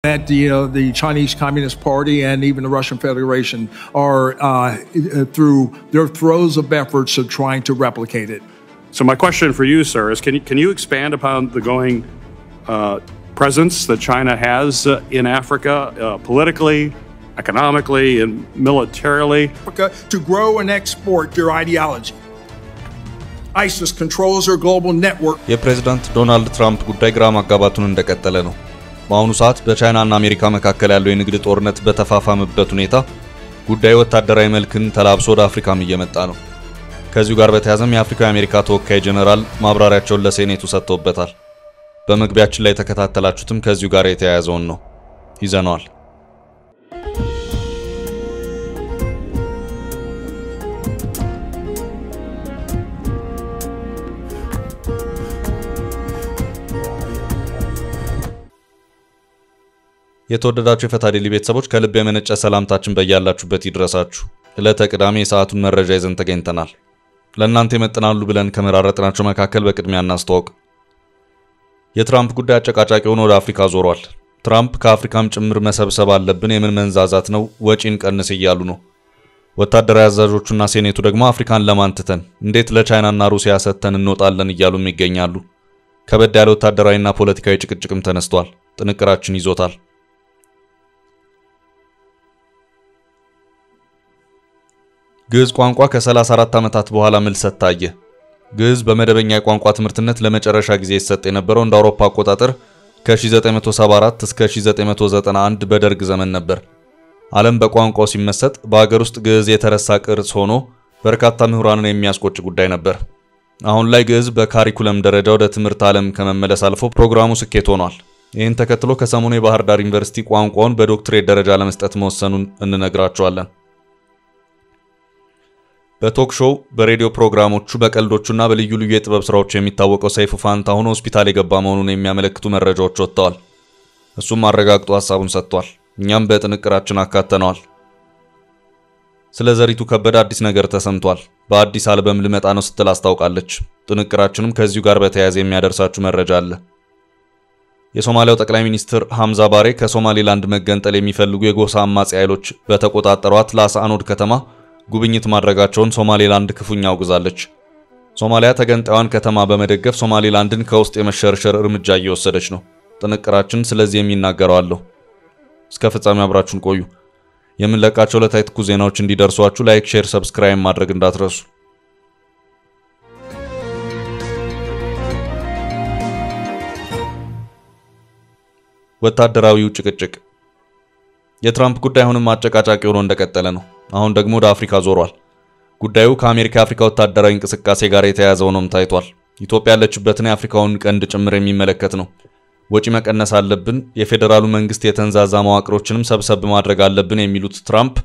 That the Chinese Communist Party and even the Russian Federation are through their throes of efforts of trying to replicate it. So my question for you, sir, is can you expand upon the going presence that China has in Africa politically, economically, and militarily? Africa to grow and export their ideology. ISIS controls their global network. የፕሬዝዳንት ዶናልድ ትራምፕ ጉዳይ ግራ ማጋባቱን እንደቀጠለ ነው። በአሁኑ ሰዓት በቻይና እና አሜሪካ መካከል ያለው የንግድ ጦርነት በተፋፋመበት ሁኔታ ጉዳዩ ወታደራዊ መልክን ተላብሶ ወደ አፍሪካም እየመጣ ነው። ከዚሁ ጋር በተያያዘም የአፍሪካ የአሜሪካ ተወካይ ጀነራል ማብራሪያቸውን ለሴኔቱ ሰጥተውበታል። በመግቢያችን ላይ ተከታተላችሁትም ከዚሁ ጋር የተያያዘውን ነው ይዘናል። የተወደዳችሁ የፈታዴሊ ቤተሰቦች ከልብ የመነጨ ሰላምታችን በእያላችሁበት ይድረሳችሁ። ዕለተ ቅዳሜ የሰዓቱን መረጃ ይዘን ተገኝተናል። ለእናንተ ይመጥናሉ ብለን ከመራረጥናቸው መካከል በቅድሚያ እናስተዋውቅ። የትራምፕ ጉዳይ አጨቃጫቂ ሆኖ ወደ አፍሪካ ዞሯል። ትራምፕ ከአፍሪካም ጭምር መሰብሰብ አለብን የምን መንዛዛት ነው ወጪን ቀንስ እያሉ ነው። ወታደራዊ አዛዦቹና ሴኔቱ ደግሞ አፍሪካን ለማንተተን እንዴት ለቻይናና ሩሲያ ሰተን እንወጣለን እያሉም ይገኛሉ። ከበድ ያለ ወታደራዊና ፖለቲካዊ ጭቅጭቅም ተነስቷል። ጥንቅራችን ይዞታል። ግዕዝ ቋንቋ ከ34 ዓመታት በኋላ ምልሰት ታየ። ግዕዝ በመደበኛ የቋንቋ ትምህርትነት ለመጨረሻ ጊዜ ይሰጥ የነበረው እንደ አውሮፓ አቆጣጠር ከ1974 እስከ 1991 በደርግ ዘመን ነበር። ዓለም በቋንቋው ሲመሰጥ በአገር ውስጥ ግዕዝ የተረሳ ቅርስ ሆኖ በርካታ ምሁራንን የሚያስቆጭ ጉዳይ ነበር። አሁን ላይ ግዕዝ በካሪኩለም ደረጃ ወደ ትምህርት ዓለም ከመመለስ አልፎ ፕሮግራሙ ስኬት ሆኗል። ይህን ተከትሎ ከሰሞኑ የባህር ዳር ዩኒቨርሲቲ ቋንቋውን በዶክትሬት ደረጃ ለመስጠት መወሰኑን እንነግራችኋለን። በቶክ ሾው በሬዲዮ ፕሮግራሞቹ በቀልዶቹና በልዩ ልዩ የጥበብ ስራዎች የሚታወቀው ሰይፉ ፋንታሁን ሆስፒታል የገባ መሆኑን የሚያመለክቱ መረጃዎች ወጥተዋል። እሱም አረጋግጦ ሐሳቡን ሰጥቷል። እኛም በጥንቅራችን አካተነዋል። ስለ ዘሪቱ ከበደ አዲስ ነገር ተሰምቷል። በአዲስ አልበም ልመጣ ነው ስትል አስታውቃለች። ጥንቅራችንም ከዚሁ ጋር በተያያዘ የሚያደርሳችሁ መረጃ አለ። የሶማሊያው ጠቅላይ ሚኒስትር ሐምዛ ባሬ ከሶማሊላንድ መገንጠል የሚፈልጉ የጎሳ አማጺ ኃይሎች በተቆጣጠሯት ላስአኖድ ከተማ ጉብኝት ማድረጋቸውን ሶማሊላንድ ክፉኛ አውግዛለች። ሶማሊያ ተገንጣዩን ከተማ በመደገፍ ሶማሊላንድን ከውስጥ የመሸርሸር እርምጃ እየወሰደች ነው። ጥንቅራችን ስለዚህ የሚናገረው እስከ ፍጻሜ አብራችሁን ቆዩ። የምንለቃቸው ለታይትኩ ዜናዎች እንዲደርሷችሁ ላይክ፣ ሼር፣ ሰብስክራይብ ማድረግ እንዳትረሱ። ወታደራዊው ጭቅጭቅ የትራምፕ ጉዳይ አሁንም አጨቃጫቂ ሆኖ እንደቀጠለ ነው። አሁን ደግሞ ወደ አፍሪካ ዞሯል። ጉዳዩ ከአሜሪካ አፍሪካ ወታደራዊ እንቅስቃሴ ጋር የተያያዘው ነው ታይቷል። ኢትዮጵያ ያለችበትን የአፍሪካውን ቀንድ ጭምር የሚመለከት ነው። ወጪ መቀነስ አለብን፣ የፌደራሉ መንግስት የተንዛዛ መዋቅሮችንም ሰብሰብ ማድረግ አለብን የሚሉት ትራምፕ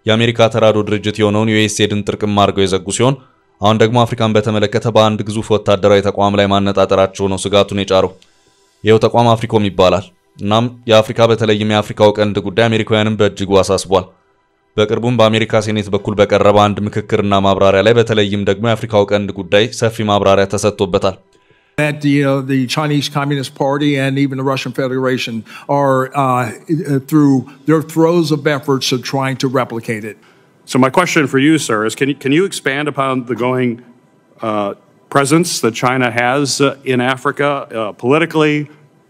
የአሜሪካ ተራድኦ ድርጅት የሆነውን ዩኤስኤድን ጥርቅም አድርገው የዘጉ ሲሆን አሁን ደግሞ አፍሪካን በተመለከተ በአንድ ግዙፍ ወታደራዊ ተቋም ላይ ማነጣጠራቸው ነው ስጋቱን የጫረው። ይሄው ተቋም አፍሪኮም ይባላል። እናም የአፍሪካ በተለይም የአፍሪካው ቀንድ ጉዳይ አሜሪካውያንን በእጅጉ አሳስቧል። በቅርቡም በአሜሪካ ሴኔት በኩል በቀረበ አንድ ምክክርና ማብራሪያ ላይ በተለይም ደግሞ የአፍሪካው ቀንድ ጉዳይ ሰፊ ማብራሪያ ተሰጥቶበታል። That the Chinese Communist Party and even the Russian Federation are through their throes of efforts of trying to replicate it. So my question for you, sir, is can you expand upon the going presence that China has in Africa politically,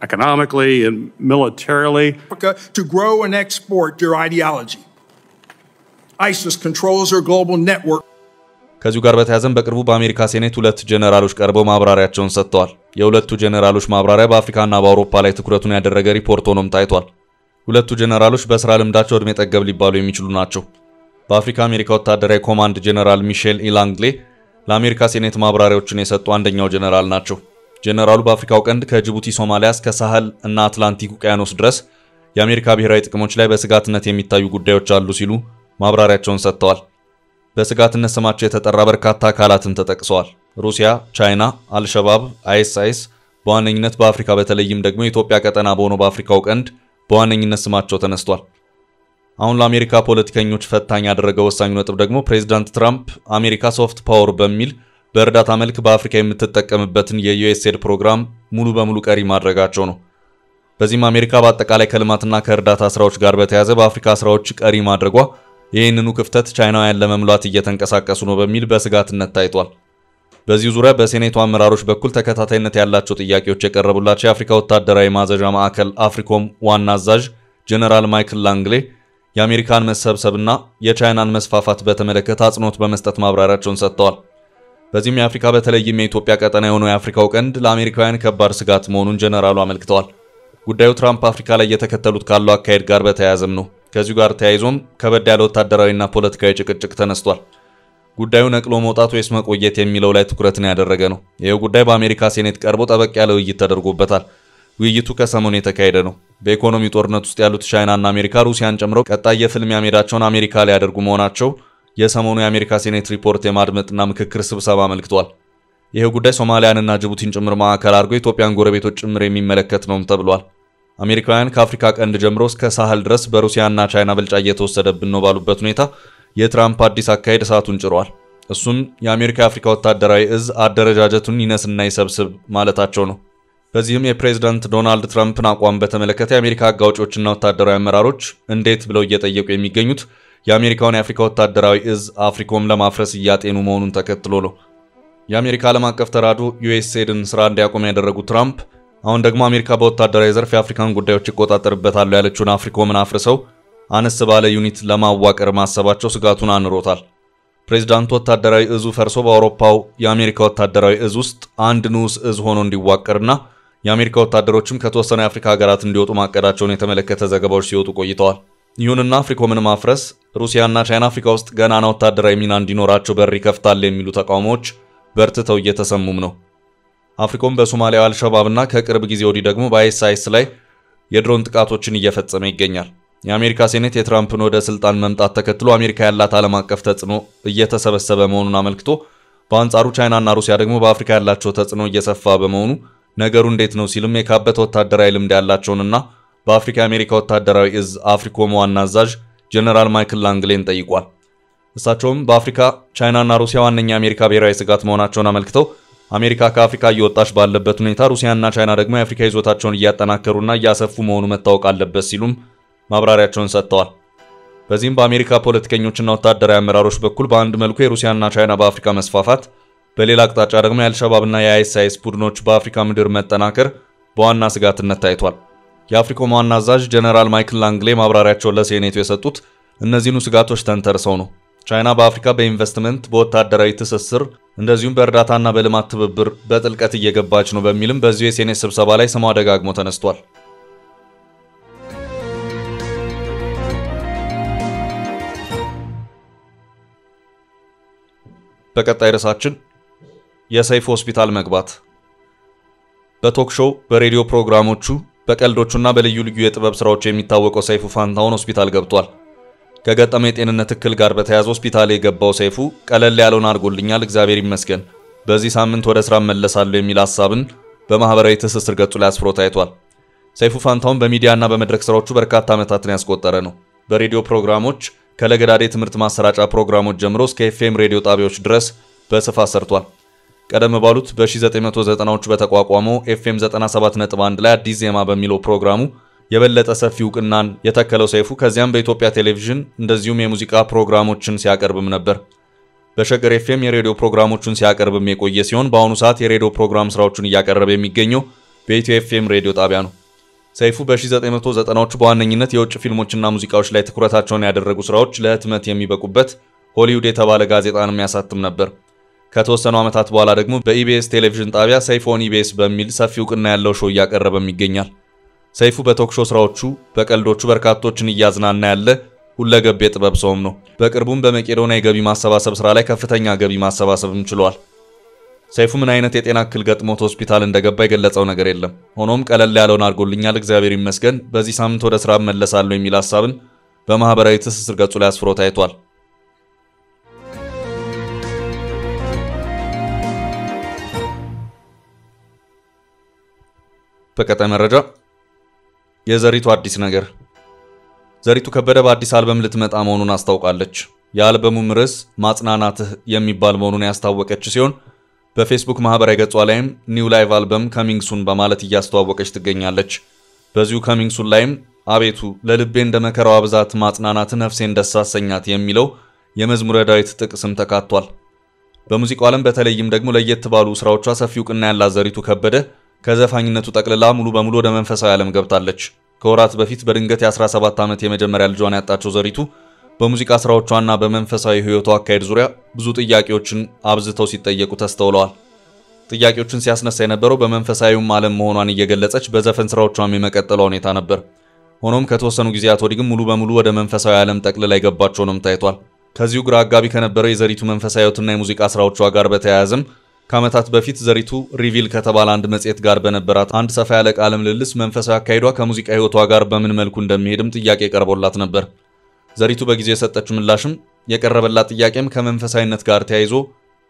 economically, and militarily? Africa to grow and export their ideology. ISIS controls their global network. ከዚሁ ጋር በተያያዘም በቅርቡ በአሜሪካ ሴኔት ሁለት ጀነራሎች ቀርበው ማብራሪያቸውን ሰጥተዋል። የሁለቱ ጀነራሎች ማብራሪያ በአፍሪካና በአውሮፓ ላይ ትኩረቱን ያደረገ ሪፖርት ሆኖም ታይቷል። ሁለቱ ጀነራሎች በስራ ልምዳቸው እድሜ ጠገብ ሊባሉ የሚችሉ ናቸው። በአፍሪካ አሜሪካ ወታደራዊ ኮማንድ ጀነራል ሚሼል ኢላንግሌ ለአሜሪካ ሴኔት ማብራሪያዎችን የሰጡ አንደኛው ጀነራል ናቸው። ጀነራሉ በአፍሪካው ቀንድ ከጅቡቲ፣ ሶማሊያ እስከ ሳህል እና አትላንቲክ ውቅያኖስ ድረስ የአሜሪካ ብሔራዊ ጥቅሞች ላይ በስጋትነት የሚታዩ ጉዳዮች አሉ ሲሉ ማብራሪያቸውን ሰጥተዋል። በስጋትነት ስማቸው የተጠራ በርካታ አካላትን ተጠቅሰዋል። ሩሲያ፣ ቻይና፣ አልሸባብ፣ አይኤስአይኤስ በዋነኝነት በአፍሪካ በተለይም ደግሞ የኢትዮጵያ ቀጠና በሆነው በአፍሪካው ቀንድ በዋነኝነት ስማቸው ተነስቷል። አሁን ለአሜሪካ ፖለቲከኞች ፈታኝ ያደረገው ወሳኙ ነጥብ ደግሞ ፕሬዝዳንት ትራምፕ አሜሪካ ሶፍት ፓወር በሚል በእርዳታ መልክ በአፍሪካ የምትጠቀምበትን የዩኤስኤድ ፕሮግራም ሙሉ በሙሉ ቀሪ ማድረጋቸው ነው። በዚህም አሜሪካ በአጠቃላይ ከልማትና ከእርዳታ ስራዎች ጋር በተያያዘ በአፍሪካ ስራዎች ቀሪ ማድረጓ ይህንኑ ክፍተት ቻይናውያን ለመምሏት እየተንቀሳቀሱ ነው በሚል በስጋትነት ታይቷል። በዚህ ዙሪያ በሴኔቱ አመራሮች በኩል ተከታታይነት ያላቸው ጥያቄዎች የቀረቡላቸው የአፍሪካ ወታደራዊ ማዘዣ ማዕከል አፍሪኮም ዋና አዛዥ ጀነራል ማይክል ላንግሌ የአሜሪካን መሰብሰብና የቻይናን መስፋፋት በተመለከተ አጽንኦት በመስጠት ማብራሪያቸውን ሰጥተዋል። በዚህም የአፍሪካ በተለይም የኢትዮጵያ ቀጠና የሆነው የአፍሪካው ቀንድ ለአሜሪካውያን ከባድ ስጋት መሆኑን ጀነራሉ አመልክተዋል። ጉዳዩ ትራምፕ አፍሪካ ላይ እየተከተሉት ካለው አካሄድ ጋር በተያያዘም ነው። ከዚሁ ጋር ተያይዞም ከበድ ያለ ወታደራዊና ፖለቲካዊ ጭቅጭቅ ተነስቷል። ጉዳዩ ነቅሎ መውጣት ወይስ መቆየት የሚለው ላይ ትኩረትን ያደረገ ነው። ይሄው ጉዳይ በአሜሪካ ሴኔት ቀርቦ ጠበቅ ያለ ውይይት ተደርጎበታል። ውይይቱ ከሰሞኑ የተካሄደ ነው። በኢኮኖሚ ጦርነት ውስጥ ያሉት ቻይናና አሜሪካ ሩሲያን ጨምሮ ቀጣይ የፍልሚያ ሜዳቸውን አሜሪካ ላይ ያደርጉ መሆናቸው የሰሞኑ የአሜሪካ ሴኔት ሪፖርት የማድመጥና ምክክር ስብሰባ አመልክቷል። ይሄው ጉዳይ ሶማሊያንና ጅቡቲን ጭምር ማዕከል አድርጎ ኢትዮጵያን ጎረቤቶች ጭምር የሚመለከት ነውም ተብሏል። አሜሪካውያን ከአፍሪካ ቀንድ ጀምሮ እስከ ሳህል ድረስ በሩሲያና ቻይና ብልጫ እየተወሰደብን ነው ባሉበት ሁኔታ የትራምፕ አዲስ አካሄድ እሳቱን ጭሯል። እሱም የአሜሪካ የአፍሪካ ወታደራዊ እዝ አደረጃጀቱን ይነስና ይሰብስብ ማለታቸው ነው። በዚህም የፕሬዝዳንት ዶናልድ ትራምፕን አቋም በተመለከተ የአሜሪካ ሕግ አውጪዎችና ወታደራዊ አመራሮች እንዴት ብለው እየጠየቁ የሚገኙት የአሜሪካውን የአፍሪካ ወታደራዊ እዝ አፍሪኮም ለማፍረስ እያጤኑ መሆኑን ተከትሎ ነው። የአሜሪካ ዓለም አቀፍ ተራድኦ ዩኤስኤድን ስራ እንዲያቆም ያደረጉት ትራምፕ አሁን ደግሞ አሜሪካ በወታደራዊ ዘርፍ የአፍሪካን ጉዳዮች ይቆጣጠርበታል ያለችውን አፍሪኮምን አፍርሰው አነስ ባለ ዩኒት ለማዋቀር ማሰባቸው ስጋቱን አንሮታል። ፕሬዝዳንቱ ወታደራዊ እዙ ፈርሶ በአውሮፓው የአሜሪካ ወታደራዊ እዝ ውስጥ አንድ ንዑስ እዝ ሆኖ እንዲዋቀርና የአሜሪካ ወታደሮችም ከተወሰኑ የአፍሪካ ሀገራት እንዲወጡ ማቀዳቸውን የተመለከተ ዘገባዎች ሲወጡ ቆይተዋል። ይሁንና አፍሪኮምን ማፍረስ ሩሲያና ቻይና አፍሪካ ውስጥ ገናና ወታደራዊ ሚና እንዲኖራቸው በር ይከፍታል የሚሉ ተቃውሞዎች በርትተው እየተሰሙም ነው። አፍሪኮም በሶማሊያው አልሸባብና ከቅርብ ጊዜ ወዲህ ደግሞ በአይኤስአይኤስ ላይ የድሮን ጥቃቶችን እየፈጸመ ይገኛል። የአሜሪካ ሴኔት የትራምፕን ወደ ስልጣን መምጣት ተከትሎ አሜሪካ ያላት ዓለም አቀፍ ተጽዕኖ እየተሰበሰበ መሆኑን አመልክቶ በአንጻሩ ቻይናና ሩሲያ ደግሞ በአፍሪካ ያላቸው ተጽዕኖ እየሰፋ በመሆኑ ነገሩ እንዴት ነው ሲልም የካበተ ወታደራዊ ልምድ ያላቸውንና በአፍሪካ የአሜሪካ ወታደራዊ እዝ አፍሪኮም ዋና አዛዥ ጀነራል ማይክል ላንግሌን ጠይቋል። እሳቸውም በአፍሪካ ቻይናና ሩሲያ ዋነኛ የአሜሪካ ብሔራዊ ስጋት መሆናቸውን አመልክተው አሜሪካ ከአፍሪካ እየወጣች ባለበት ሁኔታ ሩሲያና ቻይና ደግሞ የአፍሪካ ይዞታቸውን እያጠናከሩና እያሰፉ መሆኑ መታወቅ አለበት ሲሉም ማብራሪያቸውን ሰጥተዋል። በዚህም በአሜሪካ ፖለቲከኞችና ወታደራዊ አመራሮች በኩል በአንድ መልኩ የሩሲያና ቻይና በአፍሪካ መስፋፋት፣ በሌላ አቅጣጫ ደግሞ የአልሸባብና የአይኤስአይኤስ ቡድኖች በአፍሪካ ምድር መጠናከር በዋና ስጋትነት ታይቷል። የአፍሪኮም ዋና አዛዥ ጀነራል ማይክል ላንግሌ ማብራሪያቸውን ለሴኔቱ የሰጡት እነዚህኑ ስጋቶች ተንተርሰው ነው። ቻይና በአፍሪካ በኢንቨስትመንት፣ በወታደራዊ ትስስር እንደዚሁም በእርዳታና በልማት ትብብር በጥልቀት እየገባች ነው በሚልም በዚሁ የሴኔት ስብሰባ ላይ ስሟ ደጋግሞ ተነስቷል። በቀጣይ ርዕሳችን የሰይፉ ሆስፒታል መግባት። በቶክ ሾው፣ በሬዲዮ ፕሮግራሞቹ፣ በቀልዶቹና በልዩ ልዩ የጥበብ ስራዎቹ የሚታወቀው ሰይፉ ፋንታሁን ሆስፒታል ገብቷል። ከገጠመ የጤንነት እክል ጋር በተያያዘ ሆስፒታል የገባው ሰይፉ ቀለል ያለውን አድርጎልኛል እግዚአብሔር ይመስገን፣ በዚህ ሳምንት ወደ ስራ መለሳለሁ የሚል ሐሳብን በማህበራዊ ትስስር ገጹ ላይ አስፍሮ ታይቷል። ሰይፉ ፋንታሁን በሚዲያና በመድረክ ስራዎቹ በርካታ ዓመታትን ያስቆጠረ ነው። በሬዲዮ ፕሮግራሞች ከለገዳዴ ትምህርት ማሰራጫ ፕሮግራሞች ጀምሮ እስከ ኤፍኤም ሬዲዮ ጣቢያዎች ድረስ በስፋት ሰርቷል። ቀደም ባሉት በ1990ዎቹ በተቋቋመው ኤፍኤም 97.1 ላይ አዲስ ዜማ በሚለው ፕሮግራሙ የበለጠ ሰፊ ዕውቅናን የተከለው ሰይፉ ከዚያም በኢትዮጵያ ቴሌቪዥን እንደዚሁም የሙዚቃ ፕሮግራሞችን ሲያቀርብም ነበር። በሸገር ኤፍኤም የሬዲዮ ፕሮግራሞችን ሲያቀርብም የቆየ ሲሆን በአሁኑ ሰዓት የሬዲዮ ፕሮግራም ስራዎችን እያቀረበ የሚገኘው በኢትዮ ኤፍኤም ሬዲዮ ጣቢያ ነው። ሰይፉ በ1990ዎቹ በዋነኝነት የውጭ ፊልሞችና ሙዚቃዎች ላይ ትኩረታቸውን ያደረጉ ስራዎች ለህትመት የሚበቁበት ሆሊውድ የተባለ ጋዜጣን የሚያሳትም ነበር። ከተወሰኑ ዓመታት በኋላ ደግሞ በኢቢኤስ ቴሌቪዥን ጣቢያ ሰይፉ ኦን ኢቢኤስ በሚል ሰፊ ዕውቅና ያለው ሾው እያቀረበም ይገኛል። ሰይፉ በቶክ ሾው ስራዎቹ በቀልዶቹ በርካቶችን እያዝናና ያለ ሁለገብ የጥበብ ሰውም ነው። በቅርቡም በመቄዶንያ የገቢ ማሰባሰብ ስራ ላይ ከፍተኛ ገቢ ማሰባሰብም ችሏል። ሰይፉ ምን አይነት የጤና እክል ገጥሞት ሆስፒታል እንደገባ የገለጸው ነገር የለም። ሆኖም ቀለል ያለውን አድርጎልኛል እግዚአብሔር ይመስገን፣ በዚህ ሳምንት ወደ ስራ መለሳለሁ የሚል ሐሳብን በማህበራዊ ትስስር ገጹ ላይ አስፍሮ ታይቷል። በቀጣይ መረጃ የዘሪቱ አዲስ ነገር። ዘሪቱ ከበደ በአዲስ አልበም ልትመጣ መሆኑን አስታውቃለች። የአልበሙም ርዕስ ማጽናናትህ የሚባል መሆኑን ያስታወቀች ሲሆን በፌስቡክ ማህበራዊ ገጿ ላይም ኒው ላይቭ አልበም ካሚንግ ሱን በማለት እያስተዋወቀች ትገኛለች። በዚሁ ከሚንግ ሱን ላይም አቤቱ ለልቤ እንደ መከራዋ ብዛት ማጽናናት ነፍሴን ደስ አሰኛት የሚለው የመዝሙረ ዳዊት ጥቅስም ተካቷል። በሙዚቃው ዓለም በተለይም ደግሞ ለየት ባሉ ስራዎቿ ሰፊ ዕውቅና ያላት ዘሪቱ ከበደ ከዘፋኝነቱ ጠቅልላ ሙሉ በሙሉ ወደ መንፈሳዊ ዓለም ገብታለች። ከወራት በፊት በድንገት የ17 ዓመት የመጀመሪያ ልጇን ያጣችው ዘሪቱ በሙዚቃ ስራዎቿና በመንፈሳዊ ህይወቷ አካሄድ ዙሪያ ብዙ ጥያቄዎችን አብዝተው ሲጠየቁ ተስተውለዋል። ጥያቄዎችን ሲያስነሳ የነበረው በመንፈሳዊውም ዓለም መሆኗን እየገለጸች በዘፈን ስራዎቿም የመቀጠሏ ሁኔታ ነበር። ሆኖም ከተወሰኑ ጊዜያት ወዲህ ግን ሙሉ በሙሉ ወደ መንፈሳዊ ዓለም ጠቅልላ የገባቸው ነው ታይቷል። ከዚሁ ግራ አጋቢ ከነበረው የዘሪቱ መንፈሳዊ ህይወትና የሙዚቃ ስራዎቿ ጋር በተያያዘም ከዓመታት በፊት ዘሪቱ ሪቪል ከተባለ አንድ መጽሔት ጋር በነበራት አንድ ሰፋ ያለ ቃለ ምልልስ መንፈሳዊ አካሄዷ ከሙዚቃ ህይወቷ ጋር በምን መልኩ እንደሚሄድም ጥያቄ ቀርቦላት ነበር። ዘሪቱ በጊዜው የሰጠችው ምላሽም የቀረበላት ጥያቄም ከመንፈሳዊነት ጋር ተያይዞ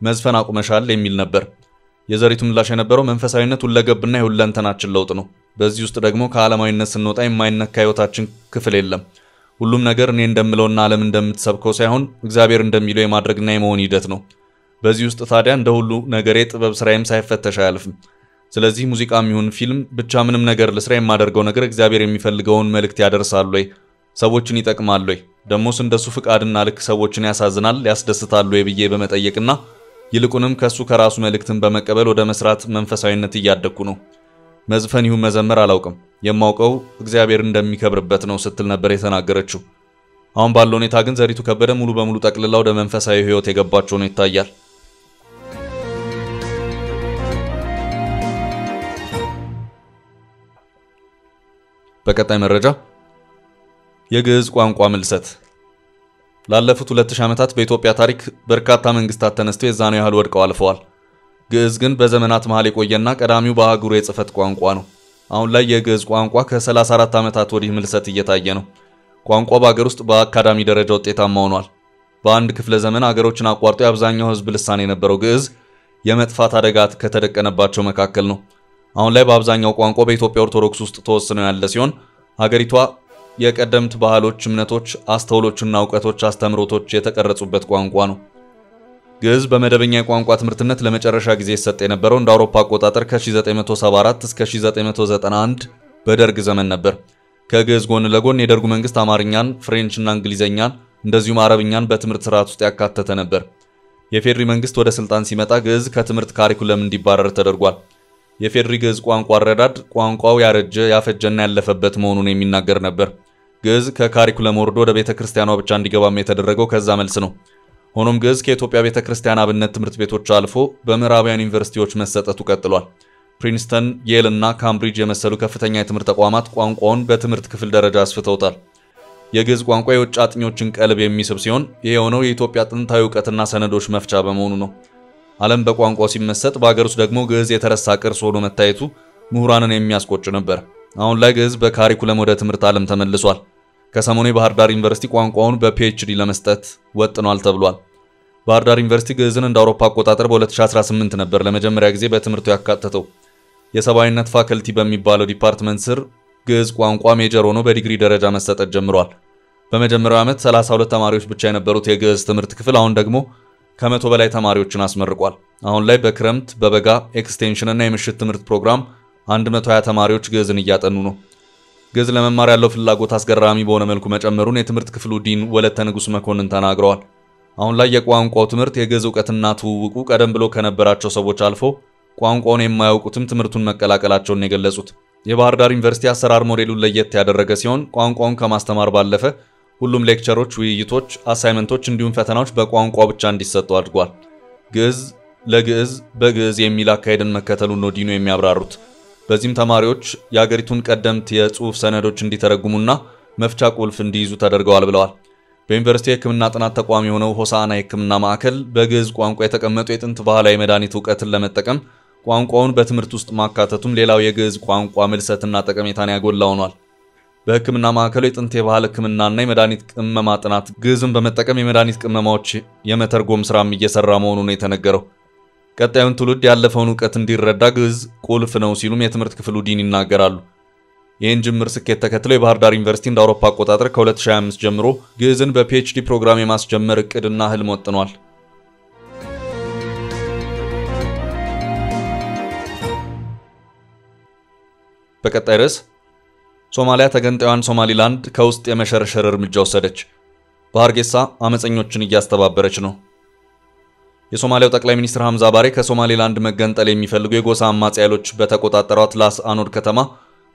መዝፈን አቁመሻል የሚል ነበር። የዘሪቱ ምላሽ የነበረው መንፈሳዊነት ሁለገብና የሁለንተናችን ለውጥ ነው። በዚህ ውስጥ ደግሞ ከዓለማዊነት ስንወጣ የማይነካ ህይወታችን ክፍል የለም። ሁሉም ነገር እኔ እንደምለውና ዓለም እንደምትሰብከው ሳይሆን እግዚአብሔር እንደሚለው የማድረግና የመሆን ሂደት ነው። በዚህ ውስጥ ታዲያ እንደ ሁሉ ነገሬ ጥበብ ስራዬም ሳይፈተሽ አያልፍም። ስለዚህ ሙዚቃም ይሁን ፊልም ብቻ ምንም ነገር ለስራ የማደርገው ነገር እግዚአብሔር የሚፈልገውን መልእክት ያደርሳል ወይ? ሰዎችን ይጠቅማል ወይ? ደሞስ እንደሱ ፍቃድና ልክ ሰዎችን ያሳዝናል ያስደስታል ወይ ብዬ በመጠየቅና ይልቁንም ከሱ ከራሱ መልእክትን በመቀበል ወደ መስራት መንፈሳዊነት እያደኩ ነው። መዝፈን ይሁን መዘመር አላውቅም፣ የማውቀው እግዚአብሔር እንደሚከብርበት ነው ስትል ነበር የተናገረችው። አሁን ባለው ሁኔታ ግን ዘሪቱ ከበደ ሙሉ በሙሉ ጠቅልላ ወደ መንፈሳዊ ህይወት የገባቸው ነው ይታያል። በቀጣይ መረጃ የግዕዝ ቋንቋ ምልሰት ላለፉት 2000 ዓመታት በኢትዮጵያ ታሪክ በርካታ መንግስታት ተነስተው የዛኔው ያህል ወድቀው አልፈዋል። ግዕዝ ግን በዘመናት መሃል የቆየና ቀዳሚው በአህጉሩ የጽፈት ቋንቋ ነው። አሁን ላይ የግዕዝ ቋንቋ ከ34 ዓመታት ወዲህ ምልሰት እየታየ ነው። ቋንቋው በአገር ውስጥ በአካዳሚ ደረጃ ውጤታማ ሆኗል። በአንድ ክፍለ ዘመን አገሮችን አቋርጦ የአብዛኛው ህዝብ ልሳን የነበረው ግዕዝ የመጥፋት አደጋ ከተደቀነባቸው መካከል ነው። አሁን ላይ በአብዛኛው ቋንቋ በኢትዮጵያ ኦርቶዶክስ ውስጥ ተወስኖ ያለ ሲሆን ሀገሪቷ የቀደምት ባህሎች፣ እምነቶች፣ አስተውሎችና ዕውቀቶች፣ አስተምሮቶች የተቀረጹበት ቋንቋ ነው። ግዕዝ በመደበኛ የቋንቋ ትምህርትነት ለመጨረሻ ጊዜ ይሰጥ የነበረው እንደ አውሮፓ አቆጣጠር ከ1974 እስከ 1991 በደርግ ዘመን ነበር። ከግዕዝ ጎን ለጎን የደርጉ መንግስት አማርኛን፣ ፍሬንችና እንግሊዘኛን እንደዚሁም አረብኛን በትምህርት ስርዓት ውስጥ ያካተተ ነበር። የፌድሪ መንግስት ወደ ስልጣን ሲመጣ ግዕዝ ከትምህርት ካሪኩለም እንዲባረር ተደርጓል። የፌድሪ ግዕዝ ቋንቋ አረዳድ ቋንቋው ያረጀ ያፈጀና ያለፈበት መሆኑን የሚናገር ነበር። ግዕዝ ከካሪኩለም ወርዶ ወደ ቤተክርስቲያኗ ብቻ እንዲገባም የተደረገው ከዛ መልስ ነው። ሆኖም ግዕዝ ከኢትዮጵያ ቤተክርስቲያን አብነት ትምህርት ቤቶች አልፎ በምዕራባውያን ዩኒቨርሲቲዎች መሰጠቱ ቀጥሏል። ፕሪንስተን፣ ዬል እና ካምብሪጅ የመሰሉ ከፍተኛ የትምህርት ተቋማት ቋንቋውን በትምህርት ክፍል ደረጃ አስፍተውታል። የግዕዝ ቋንቋ የውጭ አጥኞችን ቀልብ የሚስብ ሲሆን ይህ የሆነው የኢትዮጵያ ጥንታዊ ዕውቀትና ሰነዶች መፍቻ በመሆኑ ነው። ዓለም በቋንቋው ሲመሰጥ በአገር ውስጥ ደግሞ ግዕዝ የተረሳ ቅርስ ሆኖ መታየቱ ምሁራንን የሚያስቆጭ ነበር። አሁን ላይ ግዕዝ በካሪኩለም ወደ ትምህርት ዓለም ተመልሷል። ከሰሞኑ የባህር ዳር ዩኒቨርሲቲ ቋንቋውን በፒኤችዲ ለመስጠት ወጥኗል ተብሏል። ባህር ዳር ዩኒቨርሲቲ ግዕዝን እንደ አውሮፓ አቆጣጠር በ2018 ነበር ለመጀመሪያ ጊዜ በትምህርቱ ያካተተው። የሰብአዊነት ፋከልቲ በሚባለው ዲፓርትመንት ስር ግዕዝ ቋንቋ ሜጀር ሆኖ በዲግሪ ደረጃ መሰጠት ጀምሯል። በመጀመሪያው ዓመት 32 ተማሪዎች ብቻ የነበሩት የግዕዝ ትምህርት ክፍል አሁን ደግሞ ከ100 በላይ ተማሪዎችን አስመርቋል። አሁን ላይ በክረምት፣ በበጋ፣ ኤክስቴንሽን እና የምሽት ትምህርት ፕሮግራም 120 ተማሪዎች ግዕዝን እያጠኑ ነው። ግዕዝ ለመማር ያለው ፍላጎት አስገራሚ በሆነ መልኩ መጨመሩን የትምህርት ክፍሉ ዲን ወለተ ንጉስ መኮንን ተናግረዋል። አሁን ላይ የቋንቋው ትምህርት የግዕዝ ዕውቀትና ትውውቁ ቀደም ብሎ ከነበራቸው ሰዎች አልፎ ቋንቋውን የማያውቁትም ትምህርቱን መቀላቀላቸውን የገለጹት የባህር ዳር ዩኒቨርሲቲ አሰራር ሞዴሉን ለየት ያደረገ ሲሆን ቋንቋውን ከማስተማር ባለፈ ሁሉም ሌክቸሮች፣ ውይይቶች፣ አሳይመንቶች እንዲሁም ፈተናዎች በቋንቋው ብቻ እንዲሰጡ አድርጓል። ግዕዝ ለግዕዝ በግዕዝ የሚል አካሄድን መከተሉን ነው ዲኑ የሚያብራሩት። በዚህም ተማሪዎች የአገሪቱን ቀደምት የጽሑፍ ሰነዶች እንዲተረጉሙና መፍቻ ቁልፍ እንዲይዙ ተደርገዋል ብለዋል። በዩኒቨርሲቲ የሕክምና ጥናት ተቋም የሆነው ሆሳዕና የሕክምና ማዕከል በግዕዝ ቋንቋ የተቀመጡ የጥንት ባህላዊ መድኃኒት ዕውቀትን ለመጠቀም ቋንቋውን በትምህርት ውስጥ ማካተቱም ሌላው የግዕዝ ቋንቋ ምልሰትና ጠቀሜታን ያጎላ ሆኗል። በሕክምና ማዕከሉ የጥንት የባህል ሕክምናና የመድኃኒት ቅመማ ጥናት ግዕዝን በመጠቀም የመድኃኒት ቅመማዎች የመተርጎም ስራም እየሰራ መሆኑን የተነገረው ቀጣዩን ትውልድ ያለፈውን ዕውቀት እንዲረዳ ግዕዝ ቁልፍ ነው ሲሉም የትምህርት ክፍሉ ዲን ይናገራሉ። ይህን ጅምር ስኬት ተከትሎ የባህር ዳር ዩኒቨርሲቲ እንደ አውሮፓ አቆጣጠር ከ2025 ጀምሮ ግዕዝን በፒኤችዲ ፕሮግራም የማስጀመር እቅድና ህልም ወጥኗል። በቀጣይ ርዕስ ሶማሊያ ተገንጣዩን ሶማሊላንድ ከውስጥ የመሸርሸር እርምጃ ወሰደች። በሀርጌሳ አመፀኞችን እያስተባበረች ነው። የሶማሊያው ጠቅላይ ሚኒስትር ሐምዛ ባሬ ከሶማሊላንድ መገንጠል የሚፈልጉ የጎሳ አማጺ ኃይሎች በተቆጣጠሯት ላስ አኖድ ከተማ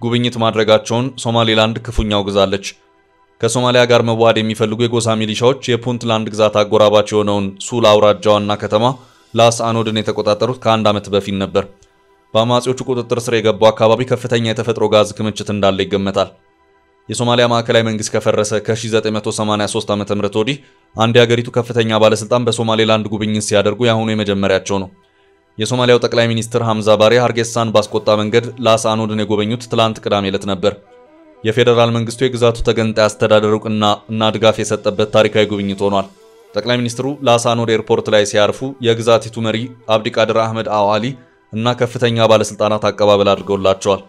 ጉብኝት ማድረጋቸውን ሶማሊላንድ ክፉኛ አውግዛለች። ከሶማሊያ ጋር መዋሃድ የሚፈልጉ የጎሳ ሚሊሻዎች የፑንትላንድ ግዛት አጎራባች የሆነውን ሱል አውራጃዋና ከተማ ላስ አኖድን የተቆጣጠሩት ከአንድ ዓመት በፊት ነበር። በአማጺዎቹ ቁጥጥር ስር የገባው አካባቢ ከፍተኛ የተፈጥሮ ጋዝ ክምችት እንዳለ ይገመታል። የሶማሊያ ማዕከላዊ መንግስት ከፈረሰ ከ1983 ዓ.ም ወዲህ አንድ የሀገሪቱ ከፍተኛ ባለስልጣን በሶማሊላንድ ጉብኝት ሲያደርጉ ያሁኑ የመጀመሪያቸው ነው። የሶማሊያው ጠቅላይ ሚኒስትር ሐምዛ ባሬ ሀርጌሳን ባስቆጣ መንገድ ላስ አኖድን የጎበኙት ትላንት ቅዳሜ ዕለት ነበር። የፌደራል መንግስቱ የግዛቱ ተገንጣይ አስተዳደር እና ድጋፍ የሰጠበት ታሪካዊ ጉብኝት ሆኗል። ጠቅላይ ሚኒስትሩ ላስ አኖድ ኤርፖርት ላይ ሲያርፉ የግዛቲቱ መሪ አብዲቃድር አህመድ አዋሊ እና ከፍተኛ ባለስልጣናት አቀባበል አድርገውላቸዋል።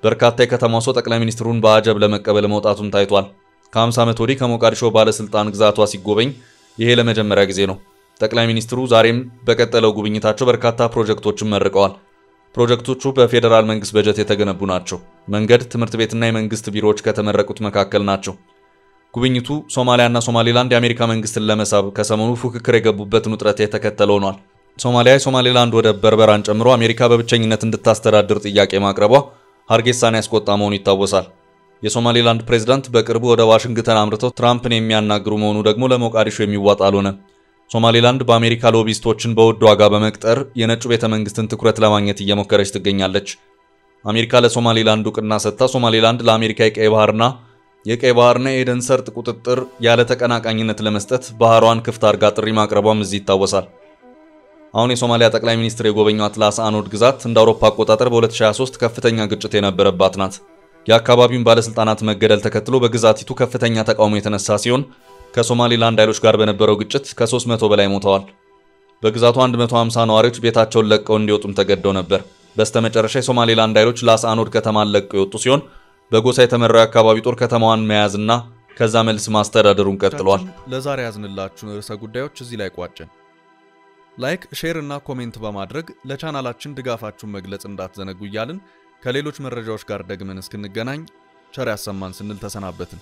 በርካታ የከተማው ሰው ጠቅላይ ሚኒስትሩን በአጀብ ለመቀበል መውጣቱን ታይቷል። ከ50 ዓመት ወዲህ ከሞቃዲሾ ባለስልጣን ግዛቷ ሲጎበኝ ይሄ ለመጀመሪያ ጊዜ ነው። ጠቅላይ ሚኒስትሩ ዛሬም በቀጠለው ጉብኝታቸው በርካታ ፕሮጀክቶችን መርቀዋል። ፕሮጀክቶቹ በፌደራል መንግስት በጀት የተገነቡ ናቸው። መንገድ፣ ትምህርት ቤትና የመንግስት ቢሮዎች ከተመረቁት መካከል ናቸው። ጉብኝቱ ሶማሊያና ሶማሊላንድ የአሜሪካ መንግስትን ለመሳብ ከሰሞኑ ፉክክር የገቡበትን ውጥረት የተከተለ ሆኗል። ሶማሊያ የሶማሊላንድ ወደብ በርበራን ጨምሮ አሜሪካ በብቸኝነት እንድታስተዳድር ጥያቄ ማቅረቧ ሀርጌሳን ያስቆጣ መሆኑ ይታወሳል። የሶማሊላንድ ፕሬዝዳንት በቅርቡ ወደ ዋሽንግተን አምርተው ትራምፕን የሚያናግሩ መሆኑ ደግሞ ለሞቃዲሾ የሚዋጣ አልሆነ። ሶማሊላንድ በአሜሪካ ሎቢስቶችን በውድ ዋጋ በመቅጠር የነጩ ቤተ መንግስትን ትኩረት ለማግኘት እየሞከረች ትገኛለች። አሜሪካ ለሶማሊላንድ ዕውቅና ሰጥታ ሶማሊላንድ ለአሜሪካ የቀይ ባህርና የኤደን ሰርጥ ቁጥጥር ያለ ተቀናቃኝነት ለመስጠት ባህሯን ክፍት አድርጋ ጥሪ ማቅረቧም እዚህ ይታወሳል። አሁን የሶማሊያ ጠቅላይ ሚኒስትር የጎበኟት ላስ አኖድ ግዛት እንደ አውሮፓ አቆጣጠር በ2023 ከፍተኛ ግጭት የነበረባት ናት። የአካባቢውን ባለስልጣናት መገደል ተከትሎ በግዛቲቱ ከፍተኛ ተቃውሞ የተነሳ ሲሆን ከሶማሊላንድ ኃይሎች ጋር በነበረው ግጭት ከ300 በላይ ሞተዋል። በግዛቱ 150 ነዋሪዎች ቤታቸውን ለቀው እንዲወጡም ተገደው ነበር። በስተመጨረሻ የሶማሊላንድ ኃይሎች ላስ አኖድ ከተማን ለቀው የወጡ ሲሆን በጎሳ የተመራው የአካባቢ ጦር ከተማዋን መያዝና ከዛ መልስ ማስተዳደሩን ቀጥሏል። ለዛሬ ያዝንላችሁ ርዕሰ ጉዳዮች እዚህ ላይ ቋጨን። ላይክ፣ ሼር እና ኮሜንት በማድረግ ለቻናላችን ድጋፋችሁን መግለጽ እንዳትዘነጉ እያልን ከሌሎች መረጃዎች ጋር ደግመን እስክንገናኝ ቸር ያሰማን ስንል ተሰናበትን።